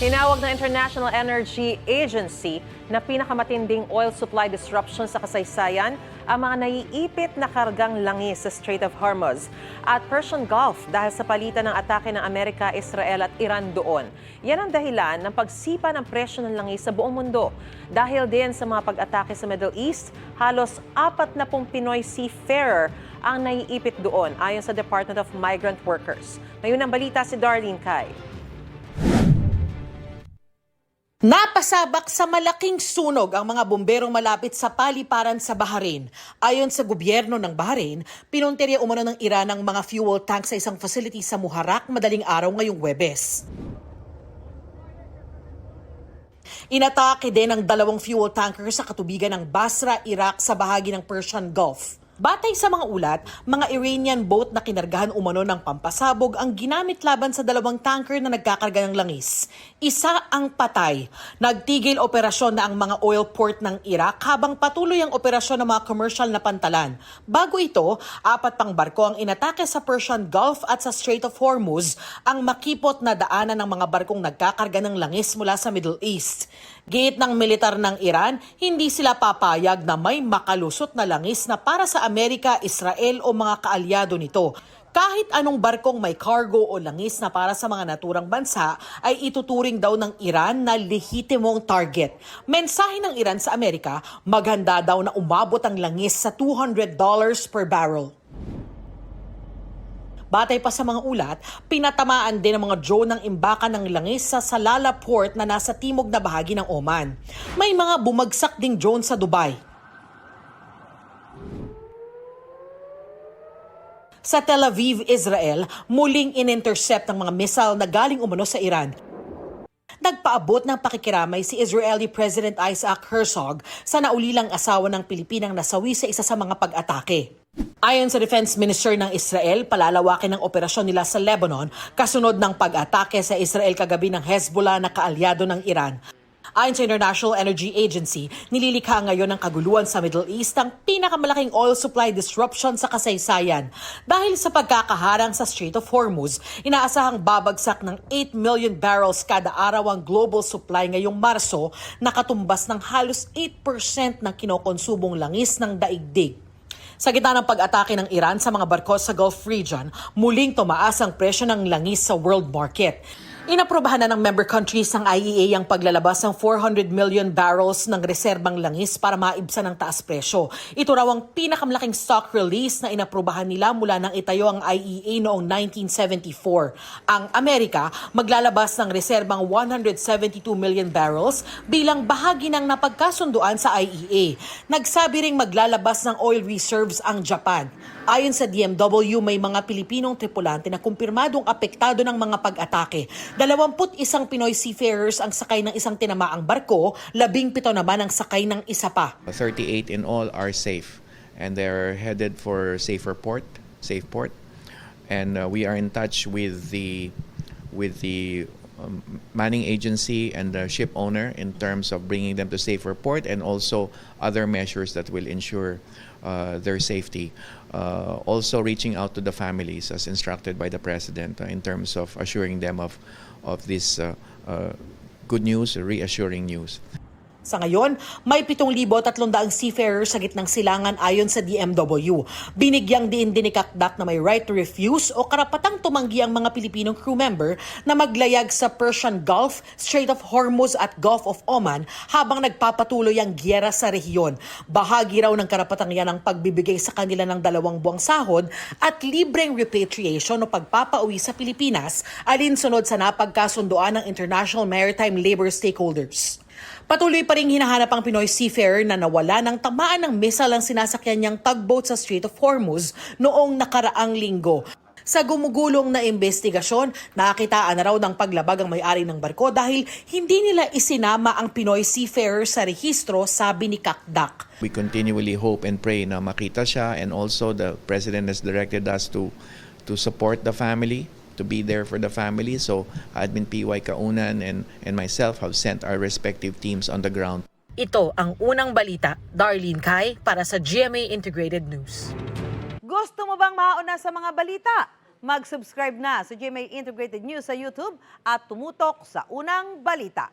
Tinawag ng International Energy Agency na pinakamatinding oil supply disruption sa kasaysayan ang mga naiipit na kargang langis sa Strait of Hormuz at Persian Gulf dahil sa palitan ng atake ng Amerika, Israel at Iran doon. Yan ang dahilan ng pagsipa ng presyo ng langis sa buong mundo. Dahil din sa mga pag-atake sa Middle East, halos 40 Pinoy seafarer ang naiipit doon ayon sa Department of Migrant Workers. Ngayon ang balita si Darlene Kai. Napasabak sa malaking sunog ang mga bomberong malapit sa paliparan sa Bahrain. Ayon sa gobyerno ng Bahrain, pinuntirya umano ng Iran ang mga fuel tank sa isang facility sa Muharraq madaling araw ngayong Huwebes. Inatake din ang 2 fuel tanker sa katubigan ng Basra, Iraq sa bahagi ng Persian Gulf. Batay sa mga ulat, mga Iranian boat na kinargahan umano ng pampasabog ang ginamit laban sa 2 tanker na nagkakarga ng langis. Isa ang patay. Nagtigil operasyon na ang mga oil port ng Iraq habang patuloy ang operasyon ng mga commercial na pantalan. Bago ito, 4 pang barko ang inatake sa Persian Gulf at sa Strait of Hormuz, ang makipot na daanan ng mga barkong nagkakarga ng langis mula sa Middle East. Gate ng militar ng Iran, hindi sila papayag na may makalusot na langis na para sa Amerika, Israel o mga kaalyado nito. Kahit anong barkong may cargo o langis na para sa mga naturang bansa ay ituturing daw ng Iran na lehitimong target. Mensahe ng Iran sa Amerika, maghanda daw na umabot ang langis sa $200 per barrel. Batay pa sa mga ulat, pinatamaan din ang mga drone ng imbakan ng langis sa Salalah Port na nasa timog na bahagi ng Oman. May mga bumagsak ding drone sa Dubai. Sa Tel Aviv, Israel, muling in-intercept ang mga missile na galing umano sa Iran. Nagpaabot ng pakikiramay si Israeli President Isaac Herzog sa naulilang asawa ng Pilipinang nasawi sa isa sa mga pag-atake. Ayon sa Defense Minister ng Israel, palalawakin ang operasyon nila sa Lebanon kasunod ng pag-atake sa Israel kagabi ng Hezbollah na kaalyado ng Iran. Ayon sa International Energy Agency, nililikha ngayon ng kaguluhan sa Middle East ang pinakamalaking oil supply disruption sa kasaysayan. Dahil sa pagkakaharang sa Strait of Hormuz, inaasahang babagsak ng 8 million barrels kada araw ang global supply ngayong Marso, nakatumbas ng halos 8% ng kinokonsumong langis ng daigdig. Sa gitna ng pag-atake ng Iran sa mga barko sa Gulf region, muling tumaas ang presyo ng langis sa world market. Inaprobahan na ng member countries ng IEA ang paglalabas ng 400 million barrels ng reserbang langis para maibsan ang taas presyo. Ito raw ang pinakamalaking stock release na inaprobahan nila mula nang itayo ang IEA noong 1974. Ang Amerika maglalabas ng reserbang 172 million barrels bilang bahagi ng napagkasunduan sa IEA. Nagsabi ring maglalabas ng oil reserves ang Japan. Ayon sa DMW, may mga Pilipinong tripulante na kumpirmadong apektado ng mga pag-atake. 21 Pinoy seafarers ang sakay ng isang tinamaang barko, 17 naman ang sakay ng isa pa. 38 in all are safe and they're headed for safe port. And we are in touch with the manning agency and the ship owner in terms of bringing them to safer port and also other measures that will ensure their safety. Also reaching out to the families as instructed by the President in terms of assuring them of this good news, reassuring news. Sa ngayon, may 7,300 seafarers sa gitnang silangan ayon sa DMW. Binigyang diin din ni Kakdak na may right to refuse o karapatang tumanggi ang mga Pilipinong crew member na maglayag sa Persian Gulf, Strait of Hormuz at Gulf of Oman habang nagpapatuloy ang giyera sa rehiyon. Bahagi raw ng karapatang yan ang pagbibigay sa kanila ng 2 buwang sahod at libreng repatriation o pagpapauwi sa Pilipinas alinsunod sa napagkasunduan ng International Maritime Labor Stakeholders. Patuloy pa rin hinahanap ang Pinoy seafarer na nawala ng tamaan ng missile ang sinasakyan niyang tugboat sa Strait of Hormuz noong nakaraang linggo. Sa gumugulong na investigasyon, nakitaan na raw ng paglabag ang may-ari ng barko dahil hindi nila isinama ang Pinoy seafarer sa rehistro, sabi ni Kakdak. We continually hope and pray na makita siya, and also the President has directed us to support the family, to be there for the family. So Admin PY Kaunan and myself have sent our respective teams on the ground. Ito ang unang balita. Darlene Kai para sa GMA Integrated News. Gusto mo bang mauna sa mga balita? Mag-subscribe na sa GMA Integrated News sa YouTube at tumutok sa unang balita.